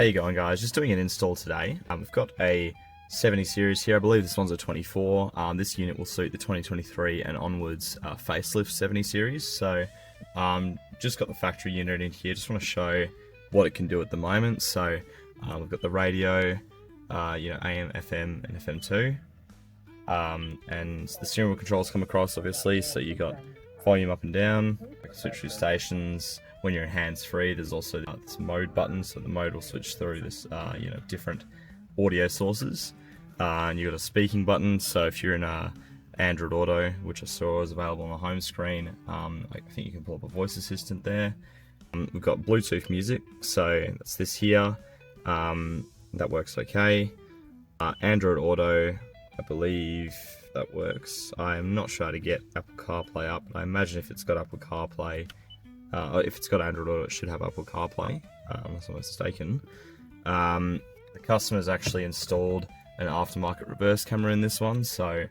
How you going, guys? Just doing an install today. We've got a 70 series here. I believe this one's a 24. This unit will suit the 2023 and onwards facelift 70 series. So just got the factory unit in here. Just want to show what it can do at the moment. So we've got the radio, AM, FM, and FM2. And the steering wheel controls come across, obviously. So you got volume up and down, switch through stations. When you're in hands-free, there's also this mode button, so the mode will switch through this, different audio sources. And you've got a speaking button, so if you're in Android Auto, which I saw is available on the home screen, I think you can pull up a voice assistant there. We've got Bluetooth music, so that's this here. That works okay. Android Auto, I believe that works. I'm not sure how to get Apple CarPlay up, but I imagine if it's got Apple CarPlay, if it's got Android Auto, it should have Apple CarPlay, unless I'm mistaken. The customer's actually installed an aftermarket reverse camera in this one, so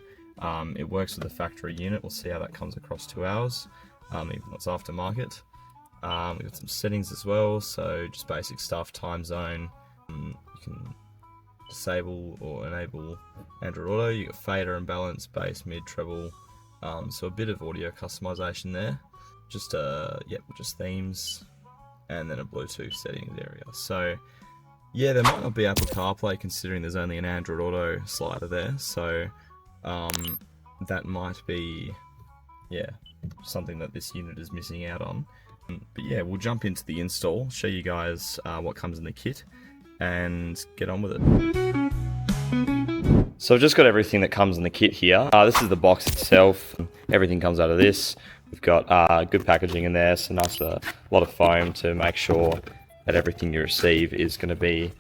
it works with the factory unit. We'll see how that comes across to ours, even though it's aftermarket. We've got some settings as well, so just basic stuff, time zone. You can disable or enable Android Auto. You got fader and balance, bass, mid, treble, so a bit of audio customization there. Just just themes, and then a Bluetooth settings area. So yeah, there might not be Apple CarPlay considering there's only an Android Auto slider there. So that might be something that this unit is missing out on. But yeah, we'll jump into the install, show you guys what comes in the kit, and get on with it. So I've just got everything that comes in the kit here. This is the box itself. Everything comes out of this. We've got good packaging in there, so nice, a lot of foam to make sure that everything you receive is going to be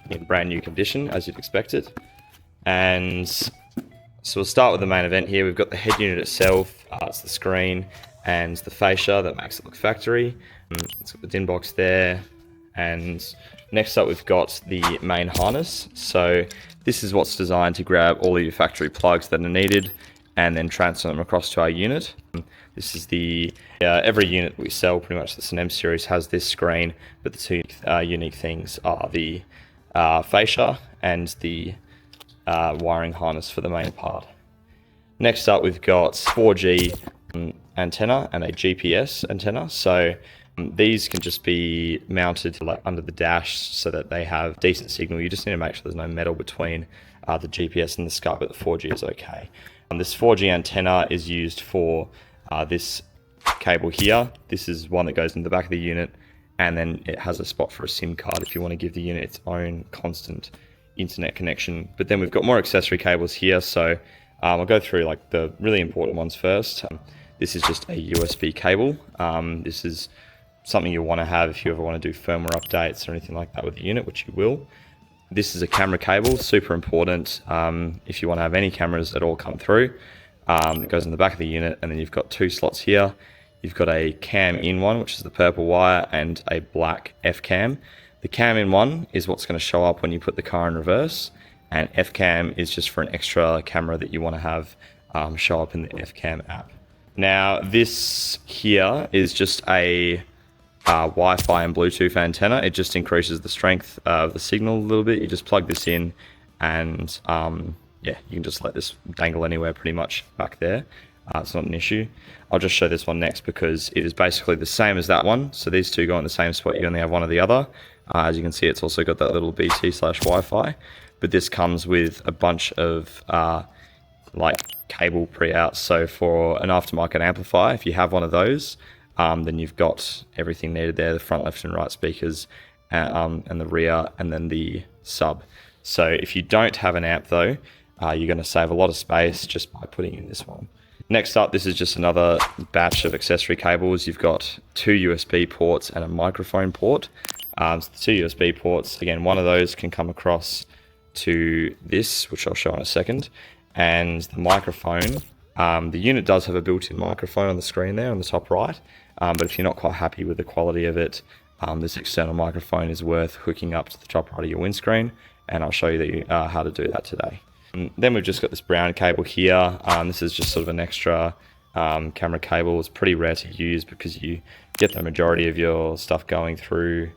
in brand new condition, as you'd expect it. And so we'll start with the main event here. We've got the head unit itself, it's the screen and the fascia that makes it look factory. It's got the DIN box there. And next up we've got the main harness. So this is what's designed to grab all of your factory plugs that are needed and then transfer them across to our unit. This is the, every unit we sell, pretty much the M series has this screen, but the two unique things are the fascia and the wiring harness for the main part. Next up we've got 4G antenna and a GPS antenna. So these can just be mounted under the dash so that they have decent signal. You just need to make sure there's no metal between the GPS and the SCART, but the 4G is okay. This 4G antenna is used for this cable here. This is one that goes in the back of the unit, and then it has a spot for a SIM card if you want to give the unit its own constant internet connection. But then we've got more accessory cables here, so I'll go through like the really important ones first. This is just a USB cable. This is something you'll want to have if you ever want to do firmware updates or anything like that with the unit, which you will. This is a camera cable, super important if you want to have any cameras at all come through. It goes in the back of the unit, and then you've got two slots here. You've got a cam in one, which is the purple wire, and a black F cam. The cam in one is what's going to show up when you put the car in reverse, and F cam is just for an extra camera that you want to have show up in the F cam app. Now this here is just a Wi-Fi and Bluetooth antenna. It just increases the strength of the signal a little bit. You just plug this in, and you can just let this dangle anywhere pretty much back there. It's not an issue. I'll just show this one next because it is basically the same as that one. So these two go in the same spot. You only have one or the other. As you can see, it's also got that little BT/Wi-Fi, but this comes with a bunch of cable pre-outs. So for an aftermarket amplifier, if you have one of those, then you've got everything needed there, the front, left and right speakers, and the rear, and then the sub. So if you don't have an amp though, you're going to save a lot of space just by putting in this one. Next up, this is just another batch of accessory cables. You've got two USB ports and a microphone port. So the two USB ports, again, one of those can come across to this, which I'll show in a second. And the microphone, the unit does have a built-in microphone on the screen there on the top right. But if you're not quite happy with the quality of it, this external microphone is worth hooking up to the top right of your windscreen, and I'll show you how to do that today. And then we've just got this brown cable here. This is just sort of an extra camera cable. It's pretty rare to use because you get the majority of your stuff going through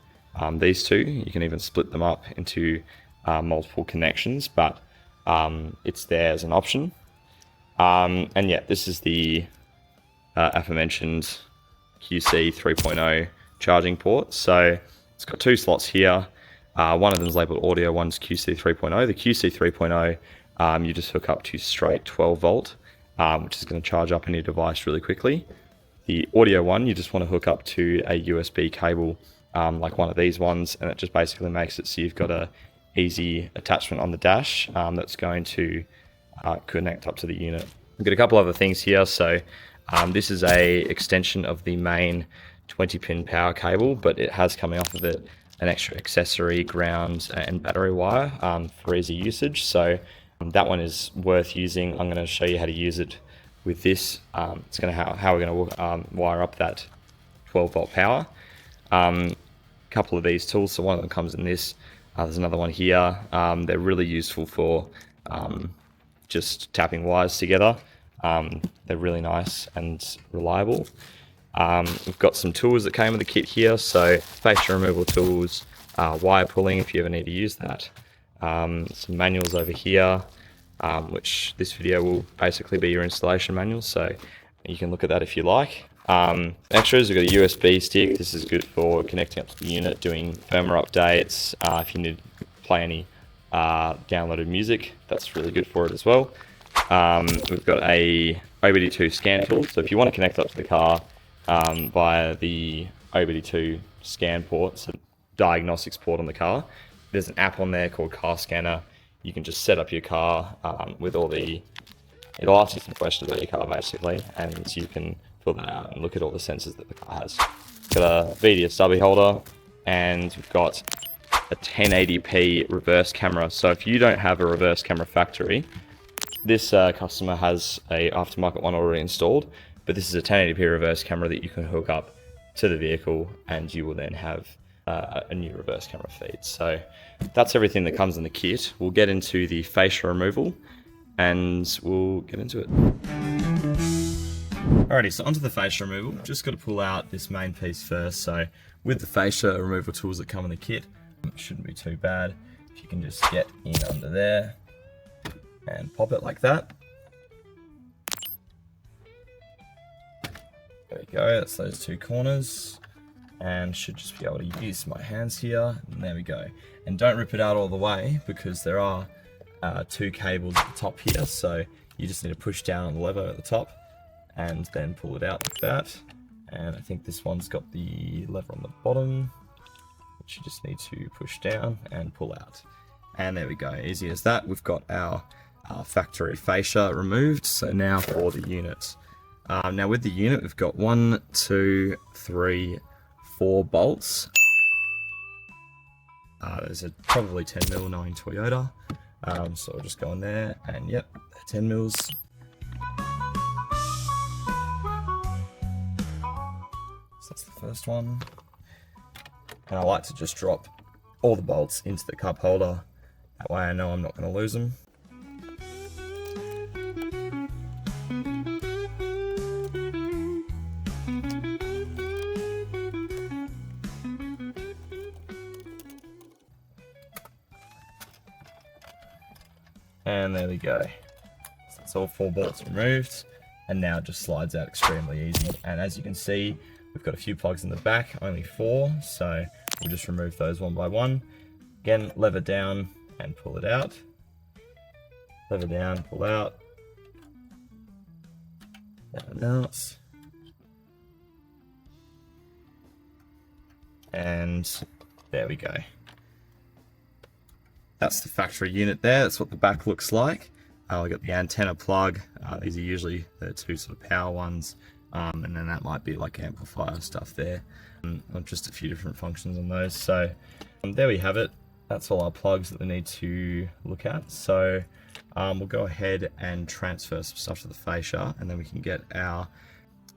these two. You can even split them up into multiple connections, but it's there as an option. And yeah, this is the aforementioned QC 3.0 charging port. So it's got two slots here. One of them is labeled audio, one's QC 3.0. The QC 3.0, you just hook up to straight 12 volt, which is going to charge up any device really quickly. The audio one, you just want to hook up to a USB cable, like one of these ones, and it just basically makes it so you've got a easy attachment on the dash that's going to connect up to the unit. We've got a couple other things here. So this is a extension of the main 20-pin power cable, but it has coming off of it an extra accessory, ground and battery wire for easy usage. So that one is worth using. I'm going to show you how to use it with this. It's going to how we're going to wire up that 12 volt power. Couple of these tools. So one of them comes in this. There's another one here. They're really useful for just tapping wires together. They're really nice and reliable. We've got some tools that came with the kit here, so fascia removal tools, wire pulling if you ever need to use that. Some manuals over here, which this video will basically be your installation manual, so you can look at that if you like. Extras, we've got a USB stick. This is good for connecting up to the unit, doing firmware updates. If you need to play any downloaded music, that's really good for it as well. We've got a OBD2 scan tool, so if you want to connect up to the car via the OBD2 scan port, so diagnostics port on the car, there's an app on there called Car Scanner. You can just set up your car with all the, it'll ask you some questions about your car basically, and you can fill that out and look at all the sensors that the car has. Got a Vhedia stubby holder, and we've got a 1080p reverse camera. So if you don't have a reverse camera factory, this customer has a aftermarket one already installed, but this is a 1080p reverse camera that you can hook up to the vehicle, and you will then have a new reverse camera feed. So that's everything that comes in the kit. We'll get into the fascia removal and we'll get into it. Alrighty, so onto the fascia removal. Just got to pull out this main piece first. So with the fascia removal tools that come in the kit, it shouldn't be too bad. If you can just get in under there and pop it like that. There we go, that's those two corners. And should just be able to use my hands here. And there we go. And don't rip it out all the way, because there are two cables at the top here. So you just need to push down on the lever at the top and then pull it out like that. And I think this one's got the lever on the bottom, which you just need to push down and pull out. And there we go, easy as that. We've got our factory fascia removed. So now for the unit. Now with the unit, we've got 1, 2, 3, 4 bolts. There's a probably 10mm knowing Toyota. So I'll just go in there and yep, 10mm. So that's the first one. And I like to just drop all the bolts into the cup holder. That way I know I'm not going to lose them. And there we go. So that's all 4 bolts removed, and now it just slides out extremely easy. And as you can see, we've got a few plugs in the back, only 4, so we'll just remove those one by one. Again, lever down and pull it out. Lever down, pull out. Down and out. And there we go. That's the factory unit there. That's what the back looks like. We've got the antenna plug. These are usually the 2 sort of power ones. And then that might be like amplifier stuff there. Just a few different functions on those. So there we have it. That's all our plugs that we need to look at. So we'll go ahead and transfer some stuff to the fascia, and then we can get our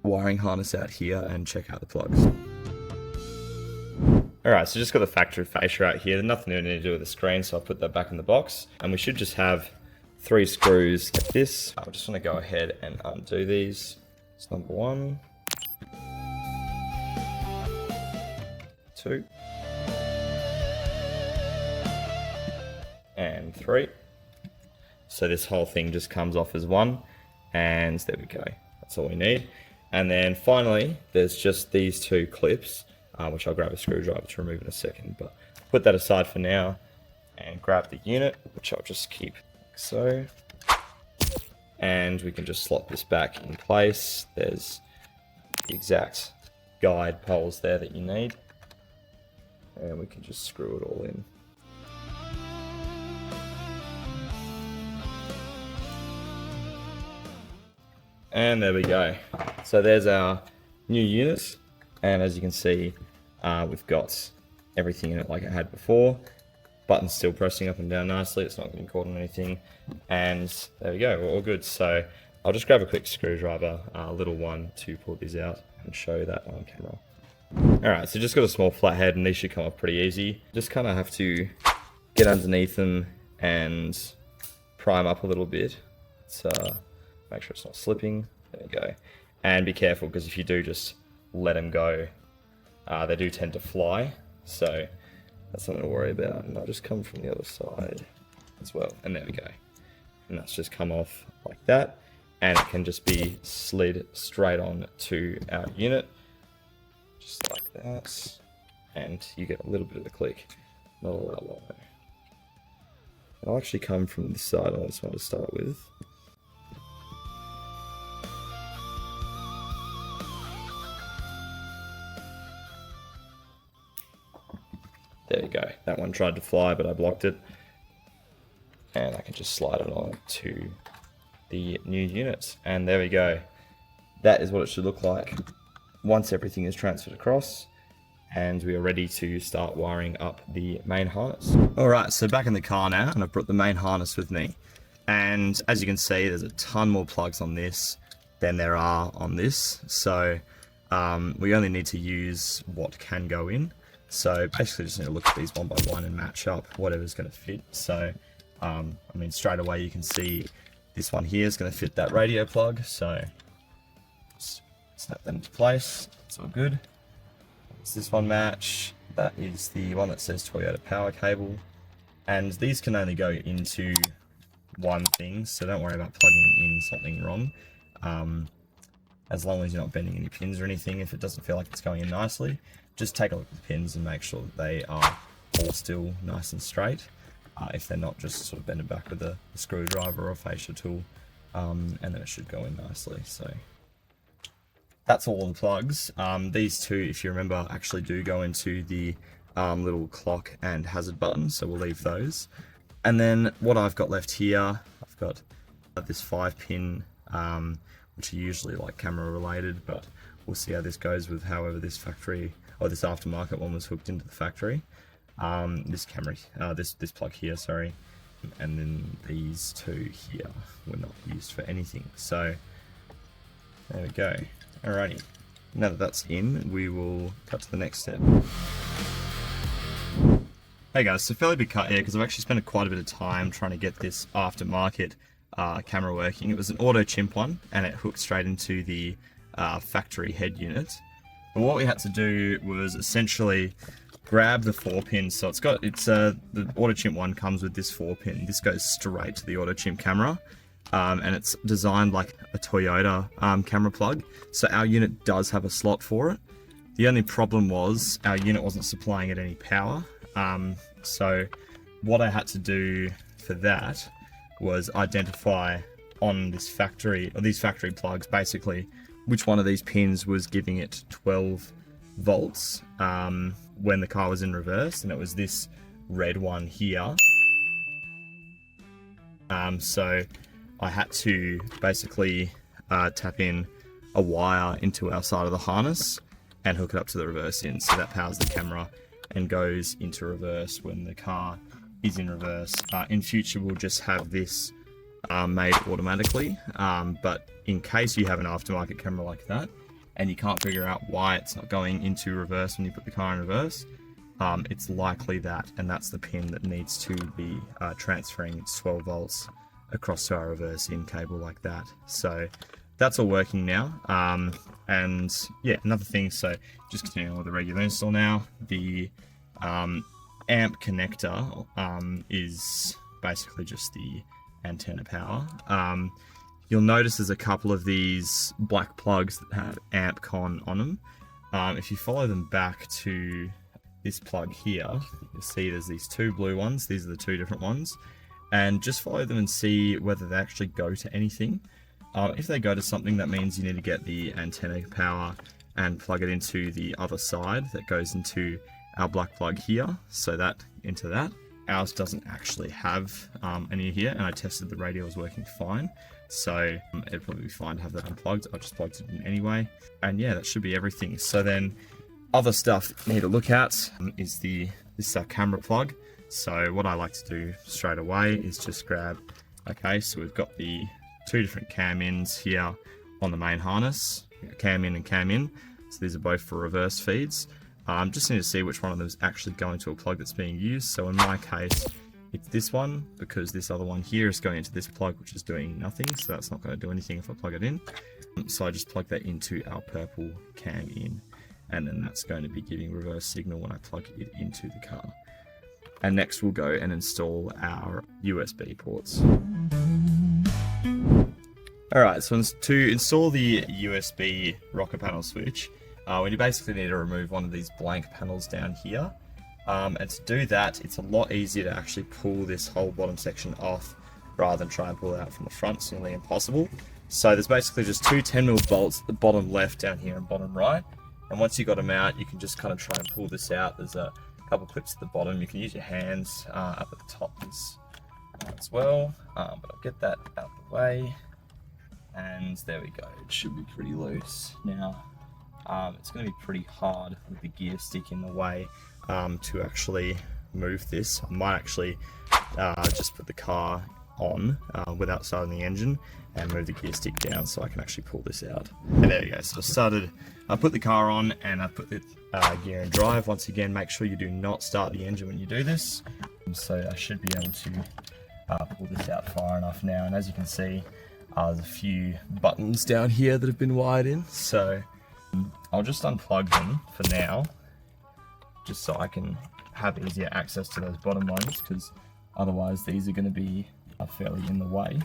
wiring harness out here and check out the plugs. Alright, so just got the factory fascia out here. There's nothing we need to do with the screen, so I'll put that back in the box. And we should just have 3 screws like this. I just want to go ahead and undo these. It's number 1, 2, and 3. So this whole thing just comes off as one, and there we go. That's all we need. And then finally, there's just these 2 clips, which I'll grab a screwdriver to remove in a second, but put that aside for now and grab the unit, which I'll just keep like so. And we can just slot this back in place. There's the exact guide poles there that you need. And we can just screw it all in. And there we go. So there's our new unit, and as you can see, we've got everything in it like it had before. Button's still pressing up and down nicely, it's not getting caught on anything, and there we go, we're all good. So I'll just grab a quick screwdriver, a little one, to pull these out and show that on camera. Alright, so just got a small flat head, and these should come off pretty easy. Just kind of have to get underneath them and prime up a little bit. Make sure it's not slipping. There we go. And be careful, because if you do just let them go, they do tend to fly. So that's something to worry about. And I'll just come from the other side as well. And there we go. And that's just come off like that. And it can just be slid straight on to our unit. Just like that. And you get a little bit of a click. Not a lot long though. I'll actually come from this side on this one to start with. There you go. That one tried to fly, but I blocked it. And I can just slide it on to the new unit. And there we go. That is what it should look like once everything is transferred across. And we are ready to start wiring up the main harness. Alright, so back in the car now, and I've brought the main harness with me. And as you can see, there's a ton more plugs on this than there are on this. So we only need to use what can go in. So basically just need to look at these one by one and match up whatever's going to fit. So, I mean, straight away you can see this one here is going to fit that radio plug. So just snap that into place. It's all good. Does this one match? That is the one that says Toyota power cable. And these can only go into one thing, so don't worry about plugging in something wrong. As long as you're not bending any pins or anything, if it doesn't feel like it's going in nicely, just take a look at the pins and make sure that they are all still nice and straight. If they're not, just sort of bend it back with a screwdriver or a fascia tool, and then it should go in nicely. So that's all the plugs. These 2, if you remember, actually do go into the little clock and hazard button, so we'll leave those. And then what I've got left here, I've got this 5-pin, which are usually like camera related, but we'll see how this goes with however this factory or this aftermarket one was hooked into the factory. This camera, this plug here, sorry, and then these 2 here were not used for anything. So there we go. Alrighty, now that that's in, we will cut to the next step. Hey guys, so fairly big cut here because I've actually spent quite a bit of time trying to get this aftermarket camera working. It was an auto chimp one, and it hooked straight into the factory head unit. But what we had to do was essentially grab the 4-pin. So the auto chimp one comes with this 4-pin. This goes straight to the auto chimp camera. And it's designed like a Toyota camera plug, so our unit does have a slot for it. The only problem was our unit wasn't supplying it any power, so what I had to do for that was identify on this factory, or these factory plugs, basically which one of these pins was giving it 12 volts when the car was in reverse, and it was this red one here. So I had to basically tap in a wire into our side of the harness and hook it up to the reverse in, so that powers the camera and goes into reverse when the car is in reverse. In future we'll just have this made automatically, but in case you have an aftermarket camera like that and you can't figure out why it's not going into reverse when you put the car in reverse, it's likely that, and that's the pin that needs to be transferring its 12 volts across to our reverse in cable like that. So that's all working now. And yeah, another thing, so just continuing with the regular install now, the amp connector is basically just the antenna power. You'll notice there's a couple of these black plugs that have AmpCon on them. If you follow them back to this plug here, you'll see there's these two blue ones. These are the two different ones. And just follow them and see whether they actually go to anything. If they go to something, that means you need to get the antenna power and plug it into the other side that goes into our black plug here. So that into that. Ours doesn't actually have any here, and I tested the radio was working fine. So it'd probably be fine to have that unplugged. I just plugged it in anyway. And yeah, that should be everything. So then other stuff you need to look at is this is our camera plug. So what I like to do straight away is just grab, okay, so we've got the two different cam ins here on the main harness, cam in and cam in. So these are both for reverse feeds. Just need to see which one of them is actually going to a plug that's being used. So in my case, it's this one, because this other one here is going into this plug, which is doing nothing. So that's not going to do anything if I plug it in. So I just plug that into our purple cam in, and then that's going to be giving reverse signal when I plug it into the car. And next we'll go and install our USB ports. Alright, so to install the USB rocker panel switch, we basically need to remove one of these blank panels down here. And to do that, it's a lot easier to actually pull this whole bottom section off rather than try and pull it out from the front. It's nearly impossible. So there's basically just two 10mm bolts at the bottom left down here and bottom right. And once you got them out, you can just kind of try and pull this out. There's a couple clips at the bottom. You can use your hands up at the top as well. But I'll get that out of the way. And there we go. It should be pretty loose. Now, it's going to be pretty hard with the gear stick in the way to actually move this. I might actually just put the car on without starting the engine and move the gear stick down so I can actually pull this out. And there we go. So I put the car on and I put the gear in drive. Once again, make sure you do not start the engine when you do this. So I should be able to pull this out far enough now. And as you can see, there's a few buttons down here that have been wired in. So I'll just unplug them for now, just so I can have easier access to those bottom ones, because otherwise these are going to be fairly in the way.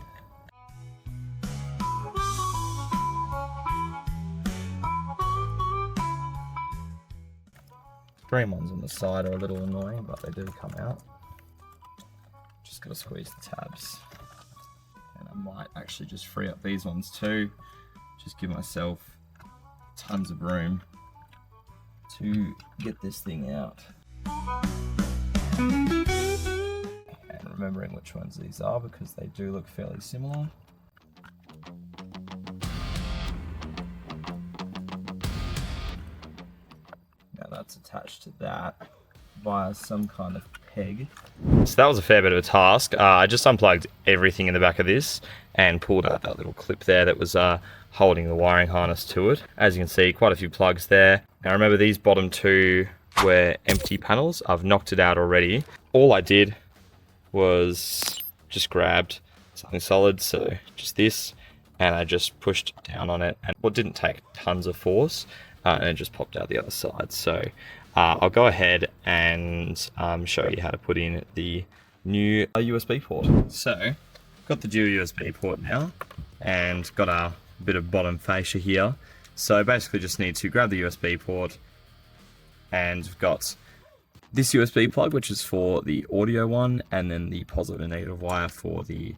Green ones on the side are a little annoying, but they do come out. Just got to squeeze the tabs. And I might actually just free up these ones too. Just give myself tons of room to get this thing out. And remembering which ones these are, because they do look fairly similar. Now that's attached to that via some kind of peg. So that was a fair bit of a task. I just unplugged everything in the back of this and pulled out that little clip there that was holding the wiring harness to it. As you can see, quite a few plugs there. Now remember, these bottom two were empty panels. I've knocked it out already. All I did was just grabbed something solid, so just this, and I just pushed down on it, and it didn't take tons of force, and it just popped out the other side. So I'll go ahead and show you how to put in the new USB port. So got the dual USB port now, and got a bit of bottom fascia here. So basically just need to grab the USB port, and we've got this USB plug, which is for the audio one, and then the positive and negative wire for the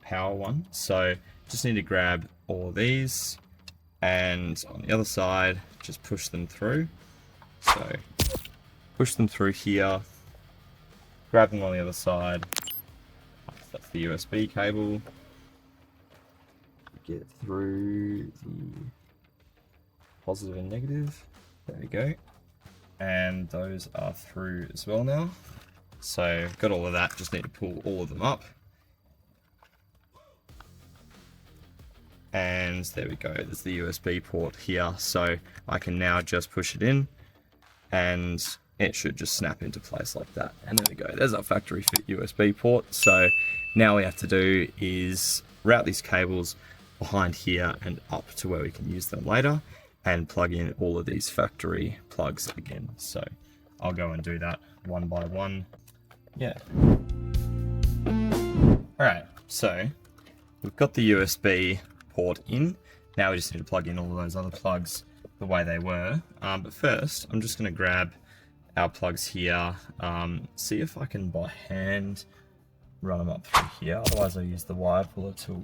power one. So just need to grab all of these, and on the other side, just push them through. So push them through here, grab them on the other side. That's the USB cable. Get through the positive and negative. There we go. And those are through as well now. So got all of that, just need to pull all of them up. And there we go, there's the USB port here. So I can now just push it in and it should just snap into place like that. And there we go, there's our factory fit USB port. So now all we have to do is route these cables behind here and up to where we can use them later, and plug in all of these factory plugs again. So I'll go and do that one by one. yeah. Alright, so we've got the USB port in. Now we just need to plug in all of those other plugs the way they were. But first, I'm just going to grab our plugs here, see if I can by hand run them up through here. Otherwise I'll use the wire puller tool.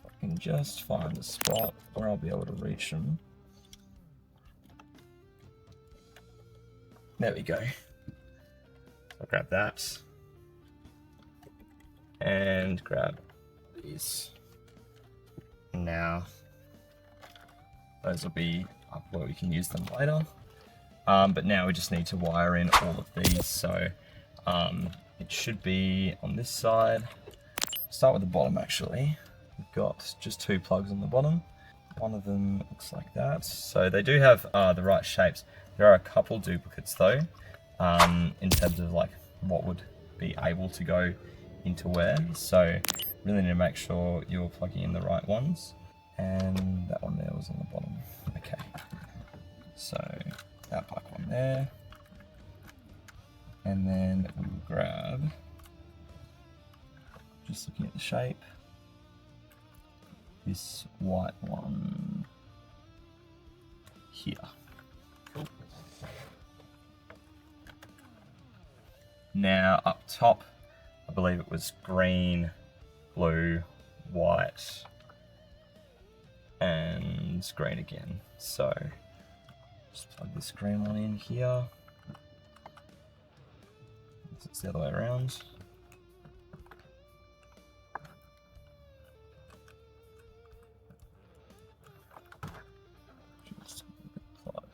I can just find a spot where I'll be able to reach them. There we go. I'll grab that. And grab these. Now, those will be up where we can use them later. But now we just need to wire in all of these. So it should be on this side. Start with the bottom actually. We've got just 2 plugs on the bottom. One of them looks like that. So they do have the right shapes. There are a couple duplicates though, in terms of like what would be able to go into where. So really need to make sure you're plugging in the right ones. And that one there was on the bottom. Okay. So that black one there. And then we'll grab, just looking at the shape, this white one here. Cool. Now up top, I believe it was green, blue, white, and green again. So just plug this green one in here. It's the other way around. Just plug.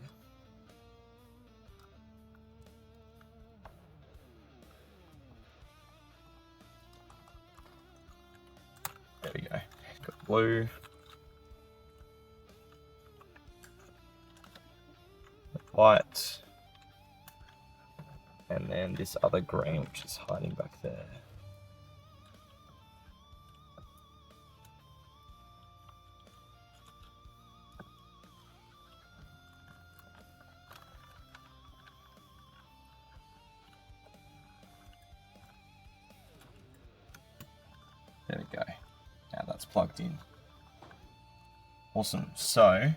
There we go. Got blue. White. And then this other green, which is hiding back there. There we go. Now that's plugged in. Awesome. So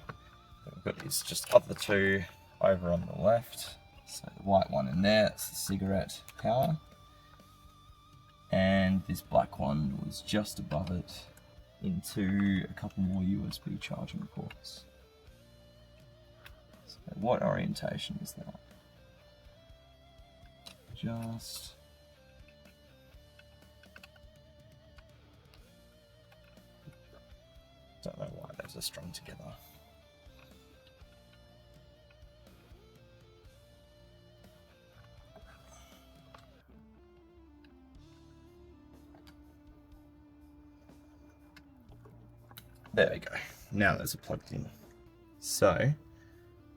we've got these just other 2 over on the left. So the white one in there, that's the cigarette power. And this black one was just above it into a couple more USB charging ports. So what orientation is that? Just... don't know why those are strung together. There we go. Now those are plugged in. So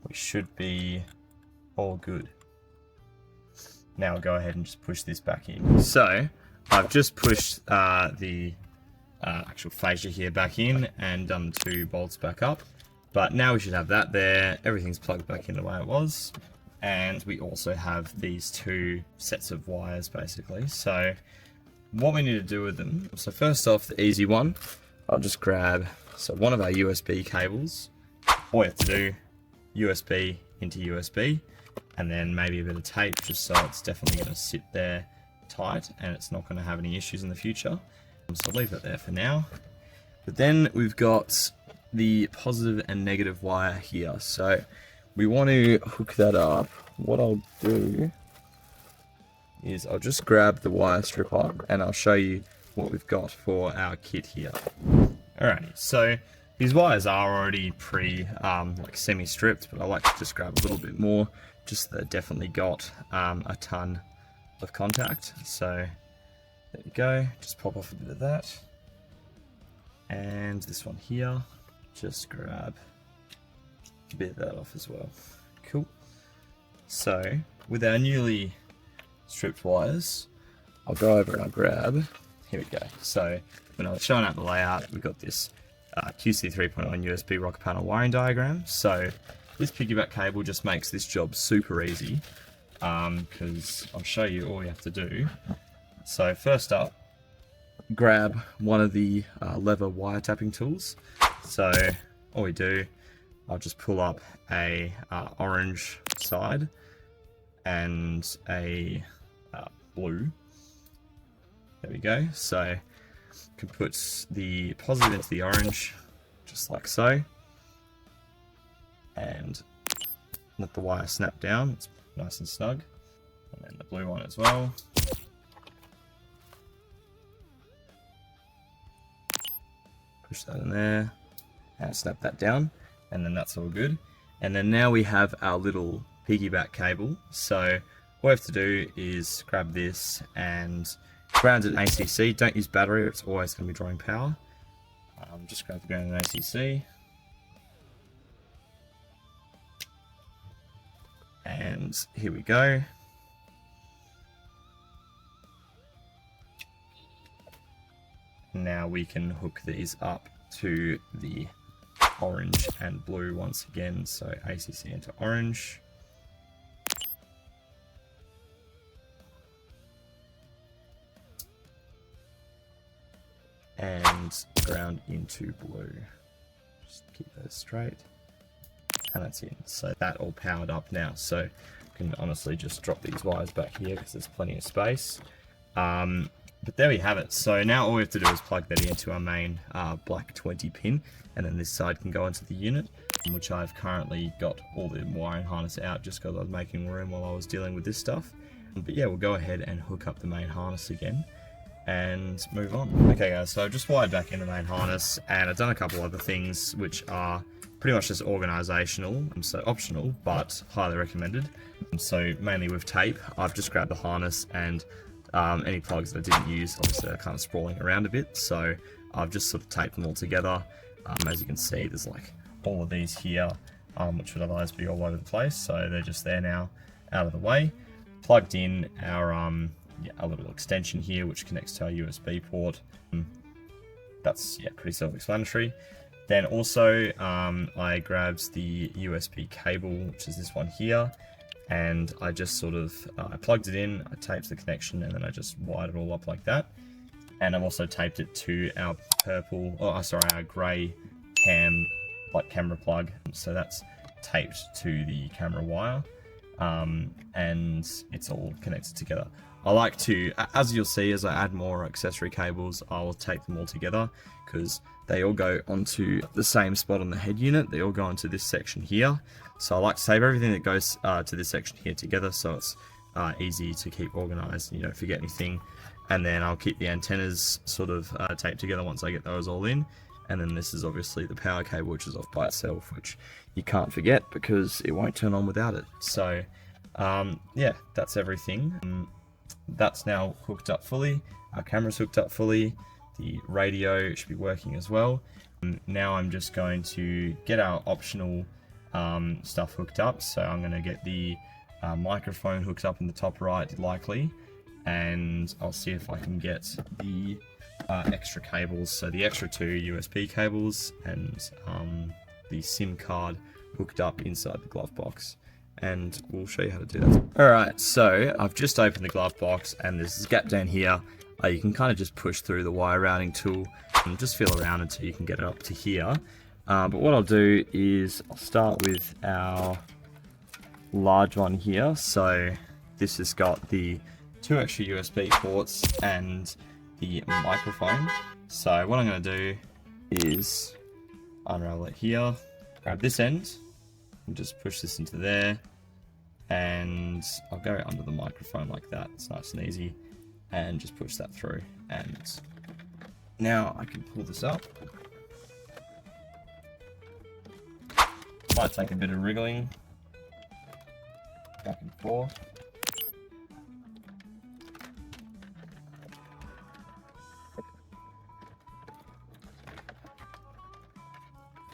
we should be all good. Now I'll go ahead and just push this back in. So I've just pushed the actual fascia here back in and done 2 bolts back up. But now we should have that there. Everything's plugged back in the way it was. And we also have these 2 sets of wires basically. So what we need to do with them. So first off, the easy one, I'll just grab one of our USB cables. All you have to do, USB into USB, and then maybe a bit of tape just so it's definitely going to sit there tight and it's not going to have any issues in the future. So I'll leave that there for now. But then we've got the positive and negative wire here. So we want to hook that up. What I'll do is I'll just grab the wire stripper and I'll show you what we've got for our kit here. Alrighty, so these wires are already like semi-stripped, but I like to just grab a little bit more, just that definitely got a ton of contact. So there we go, just pop off a bit of that. And this one here, just grab a bit of that off as well. Cool. So with our newly stripped wires, I'll go over and I'll grab, here we go. So when I was showing out the layout, we've got this QC 3.1 USB rocker panel wiring diagram. So this piggyback cable just makes this job super easy. because I'll show you all you have to do. So first up, grab one of the lever wiretapping tools. So all we do, I'll just pull up a orange side and a blue. There we go. So you can put the positive into the orange, just like so, and let the wire snap down. It's nice and snug. And then the blue one as well. Push that in there and snap that down, and then that's all good. And then now we have our little piggyback cable. So all we have to do is grab this and ground it in ACC. Don't use battery, it's always going to be drawing power. Just grab the ground in ACC. And here we go. Now we can hook these up to the orange and blue once again. So ACC into orange. And ground into blue. Just keep those straight. And that's in. So that all powered up now. So I can honestly just drop these wires back here because there's plenty of space. But there we have it. So now all we have to do is plug that into our main black 20 pin, and then this side can go into the unit, which I've currently got all the wiring harness out just because I was making room while I was dealing with this stuff. But yeah, we'll go ahead and hook up the main harness again and move on. Okay guys, so I've just wired back in the main harness, and I've done a couple other things which are pretty much just organisational, so optional, but highly recommended. So mainly with tape, I've just grabbed the harness and any plugs that I didn't use, obviously are kind of sprawling around a bit, so I've just sort of taped them all together. As you can see, there's like all of these here, which would otherwise be all over the place, so they're just there now, out of the way. Plugged in our a little extension here, which connects to our USB port. That's pretty self-explanatory. Then also, I grabbed the USB cable, which is this one here, and I just sort of I plugged it in, I taped the connection, and then I just wired it all up like that. And I've also taped it to our our grey camera plug, so that's taped to the camera wire, and it's all connected together. I like to, as you'll see, as I add more accessory cables, I'll tape them all together because they all go onto the same spot on the head unit. They all go into this section here. So I like to tape everything that goes to this section here together, so it's easy to keep organized, you don't forget anything. And then I'll keep the antennas sort of taped together once I get those all in. And then this is obviously the power cable, which is off by itself, which you can't forget because it won't turn on without it. So yeah, that's everything. That's now hooked up fully. Our camera's hooked up fully. The radio should be working as well. Now I'm just going to get our optional stuff hooked up. So I'm going to get the microphone hooked up in the top right, likely, and I'll see if I can get the extra cables. So the extra 2 USB cables and the SIM card hooked up inside the glove box. And we'll show you how to do that. Alright, so I've just opened the glove box, and there's this gap down here. You can kind of just push through the wire routing tool and just feel around until you can get it up to here. But what I'll do is I'll start with our large one here. So this has got the 2 extra USB ports and the microphone. So what I'm going to do is unravel it here, grab this end, and just push this into there, and I'll go under the microphone like that. It's nice and easy, and just push that through. And now I can pull this up. Might take a bit of wriggling back and forth.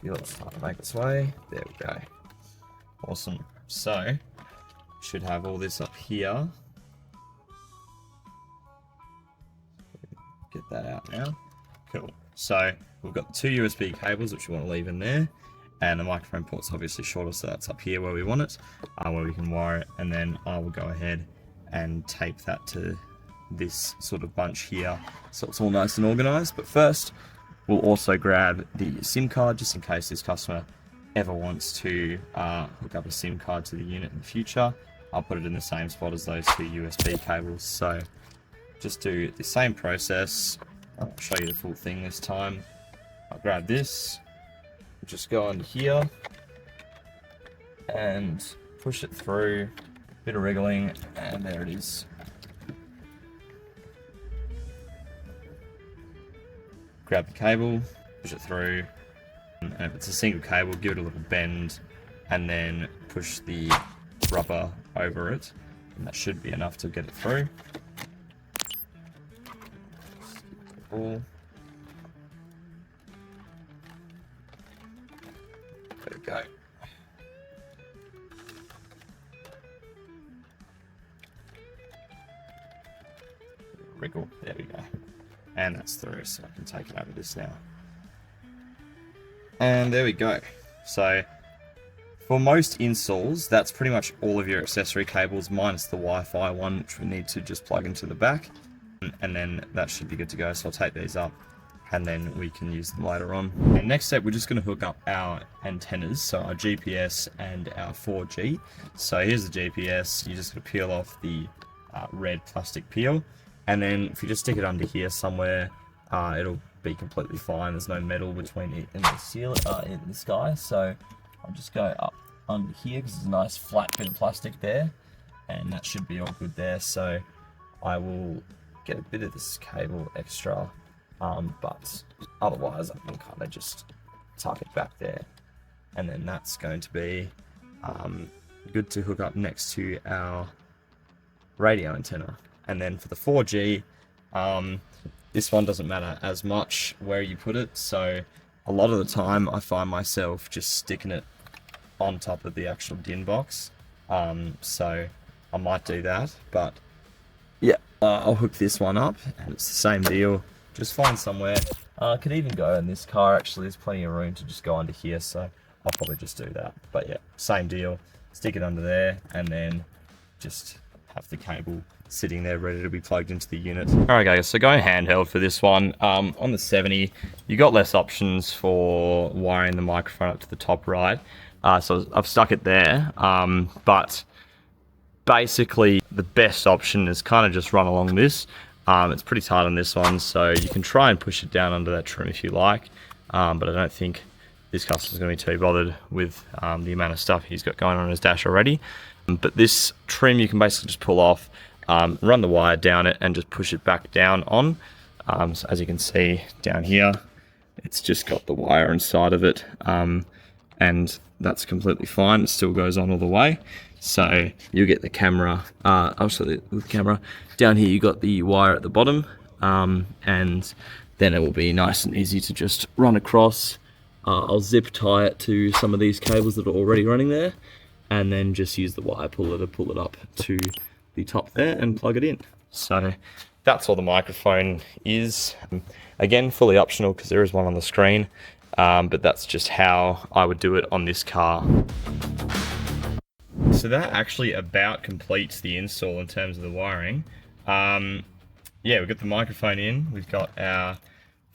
Feel it start to make its way. There we go. Awesome. So, should have all this up here. Get that out now. Cool. So, we've got 2 USB cables, which we want to leave in there. and the microphone port's obviously shorter, so that's up here where we want it, where we can wire it, and then I will go ahead and tape that to this sort of bunch here, so it's all nice and organized. But first, we'll also grab the SIM card, just in case this customer ever wants to hook up a SIM card to the unit in the future. I'll put it in the same spot as those two USB cables. So just do the same process. I'll show you the full thing this time. I'll grab this, just go under here and push it through, bit of wriggling, and there it is. Grab the cable, push it through, and if it's a single cable, give it a little bend, and then push the rubber over it, and that should be enough to get it through. There we go. Wriggle, there we go. And that's through, so I can take it over this now. And there we go. So for most installs, that's pretty much all of your accessory cables minus the Wi-Fi one, which we need to just plug into the back, and then that should be good to go. So I'll take these up and then we can use them later on. And next step, we're just going to hook up our antennas, so our GPS and our 4G. So here's the GPS. You just got to peel off the red plastic peel, and then if you just stick it under here somewhere, it'll be completely fine. There's no metal between it and the seal in the sky. So I'll just go up under here because there's a nice flat bit of plastic there, and that should be all good there. So I will get a bit of this cable extra, but otherwise I can kind of just tuck it back there, and then that's going to be good to hook up next to our radio antenna. And then for the 4G, this one doesn't matter as much where you put it, so a lot of the time I find myself just sticking it on top of the actual DIN box, so I might do that. But yeah, I'll hook this one up, and it's the same deal. Just find somewhere. Could even go in this car, actually there's plenty of room to just go under here, so I'll probably just do that. But yeah, same deal, stick it under there, and then just have the cable sitting there ready to be plugged into the unit. Alright guys, so going handheld for this one. On the 70, you got less options for wiring the microphone up to the top right. So I've stuck it there, but basically the best option is kind of just run along this. It's pretty tight on this one, so you can try and push it down under that trim if you like, but I don't think this customer's going to be too bothered with the amount of stuff he's got going on his dash already. But this trim you can basically just pull off, run the wire down it, and just push it back down on. So as you can see down here, it's just got the wire inside of it, and that's completely fine. It still goes on all the way. So you get the camera, also the camera down here, you got the wire at the bottom, and then it will be nice and easy to just run across. I'll zip tie it to some of these cables that are already running there, and then just use the wire puller to pull it up to the top there and plug it in. So that's all the microphone is. Again, fully optional because there is one on the screen, but that's just how I would do it on this car. So that actually about completes the install in terms of the wiring. Yeah, we've got the microphone in, we've got our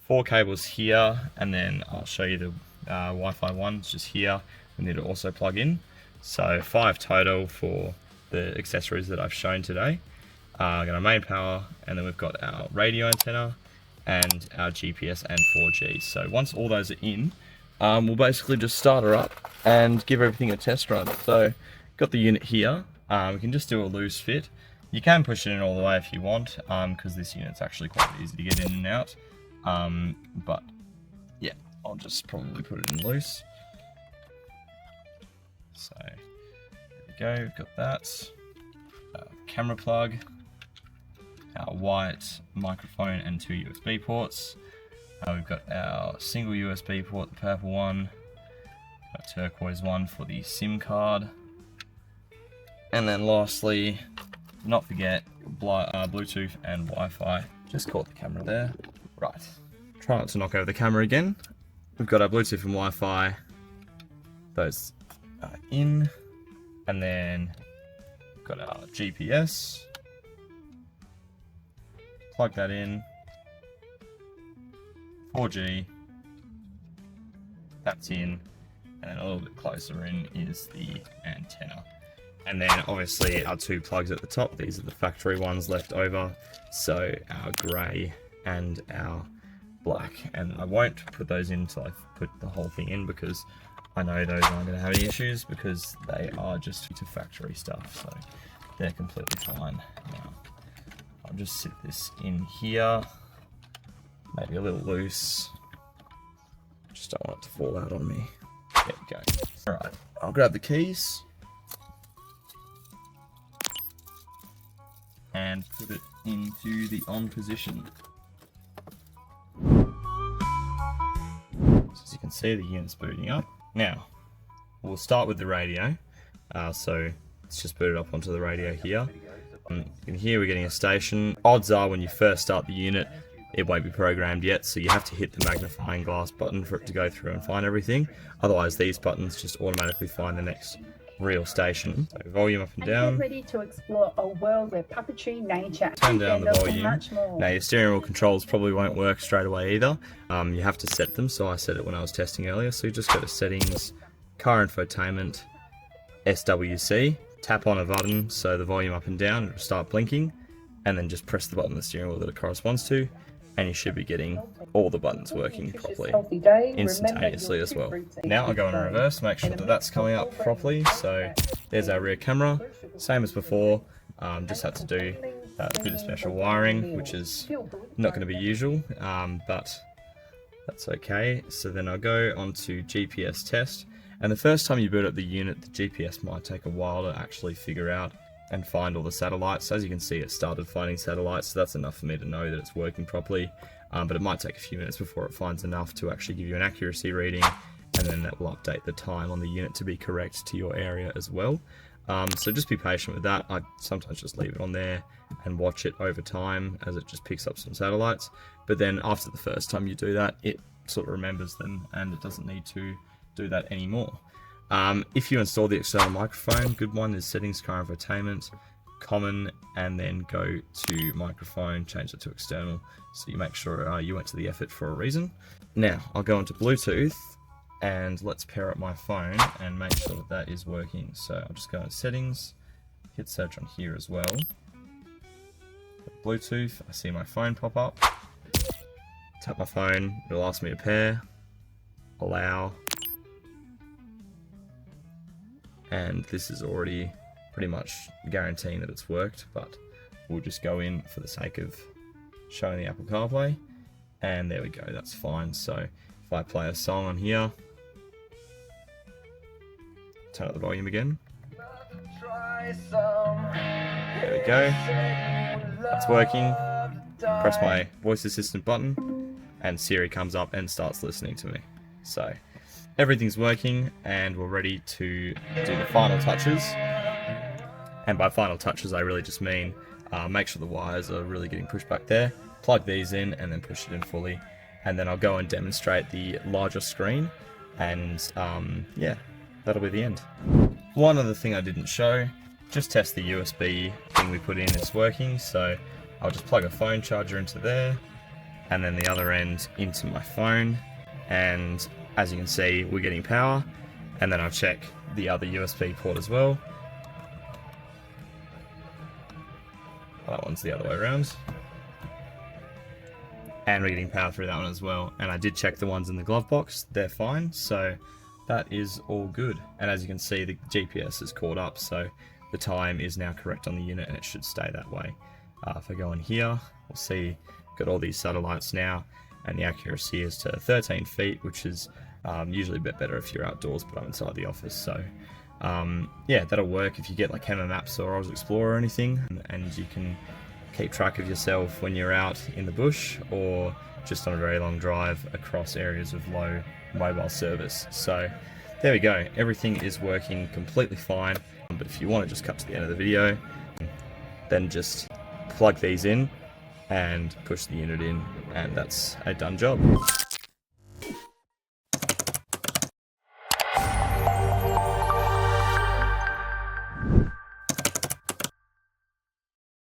4 cables here, and then I'll show you the Wi-Fi ones just here. We need to also plug in. So 5 total for the accessories that I've shown today. Got our main power, and then we've got our radio antenna and our GPS and 4G. So once all those are in, we'll basically just start her up and give everything a test run. So got the unit here. We can just do a loose fit. You can push it in all the way if you want, because this unit's actually quite easy to get in and out. But yeah, I'll just probably put it in loose. So there we go, we've got that. Camera plug, our white microphone and 2 USB ports. We've got our single USB port, the purple one, a turquoise one for the SIM card. And then lastly, not forget Bluetooth and Wi-Fi. Just caught the camera there. Right, try not to knock over the camera again. We've got our Bluetooth and Wi-Fi those in, and then got our GPS, plug that in, 4G, that's in, and then a little bit closer in is the antenna. And then obviously our two plugs at the top, these are the factory ones left over, so our grey and our black. And I won't put those in until I put the whole thing in, because I know those aren't going to have any issues, because they are just to factory stuff, so they're completely fine. Now, I'll just sit this in here, maybe a little loose, just don't want it to fall out on me. There we go. Alright, I'll grab the keys and put it into the on position. So as you can see, the unit's booting up. Now, we'll start with the radio. So let's just boot it up onto the radio here. In here we're getting a station. Odds are when you first start the unit, it won't be programmed yet, so you have to hit the magnifying glass button for it to go through and find everything. Otherwise, these buttons just automatically find the next real station. So volume up and down. Get ready to explore a world where puppetry, nature, turn down the volume. Much more. Now your steering wheel controls probably won't work straight away either. You have to set them, so I set it when I was testing earlier. So you just go to settings, car infotainment, SWC, tap on a button so the volume up and down, it'll start blinking, and then just press the button on the steering wheel that it corresponds to, and you should be getting all the buttons working properly instantaneously as well. Now I'll go in reverse, make sure that that's coming up properly. So there's our rear camera, same as before, just had to do a bit of special wiring, which is not going to be usual, but that's okay. So then I'll go on to GPS test, and the first time you boot up the unit, the GPS might take a while to actually figure out and find all the satellites. As you can see, it started finding satellites, so that's enough for me to know that it's working properly, but it might take a few minutes before it finds enough to actually give you an accuracy reading, and then that will update the time on the unit to be correct to your area as well. So just be patient with that. I sometimes just leave it on there and watch it over time as it just picks up some satellites, but then after the first time you do that, it sort of remembers them and it doesn't need to do that anymore. If you install the external microphone, good one is settings, car infotainment, common, and then go to microphone, change it to external, so you make sure you went to the effort for a reason. Now, I'll go into Bluetooth, and let's pair up my phone and make sure that that is working. So I'll just go into settings, hit search on here as well. Bluetooth, I see my phone pop up, tap my phone, it'll ask me to pair, allow, and this is already pretty much guaranteeing that it's worked, but we'll just go in for the sake of showing the Apple CarPlay, and there we go, that's fine. So if I play a song on here, turn up the volume again, there we go, that's working. Press my voice assistant button and Siri comes up and starts listening to me. So everything's working and we're ready to do the final touches. And by final touches I really just mean make sure the wires are really getting pushed back there, plug these in and then push it in fully, and then I'll go and demonstrate the larger screen, and yeah, that'll be the end. One other thing I didn't show, just test the USB thing we put in is working, so I'll just plug a phone charger into there and then the other end into my phone, and as you can see we're getting power, and then I'll check the other USB port as well. That one's the other way around. And we're getting power through that one as well. And I did check the ones in the glove box, they're fine, so that is all good. And as you can see, the GPS is caught up, so the time is now correct on the unit and it should stay that way. If I go in here, we'll see got all these satellites now, and the accuracy is to 13 feet, which is usually a bit better if you're outdoors, but I'm inside the office, so yeah, that'll work if you get like Hammer Maps or Oz Explorer or anything, and you can keep track of yourself when you're out in the bush or just on a very long drive across areas of low mobile service. So there we go, everything is working completely fine. But if you want to just cut to the end of the video, then just plug these in and push the unit in, and that's a done job.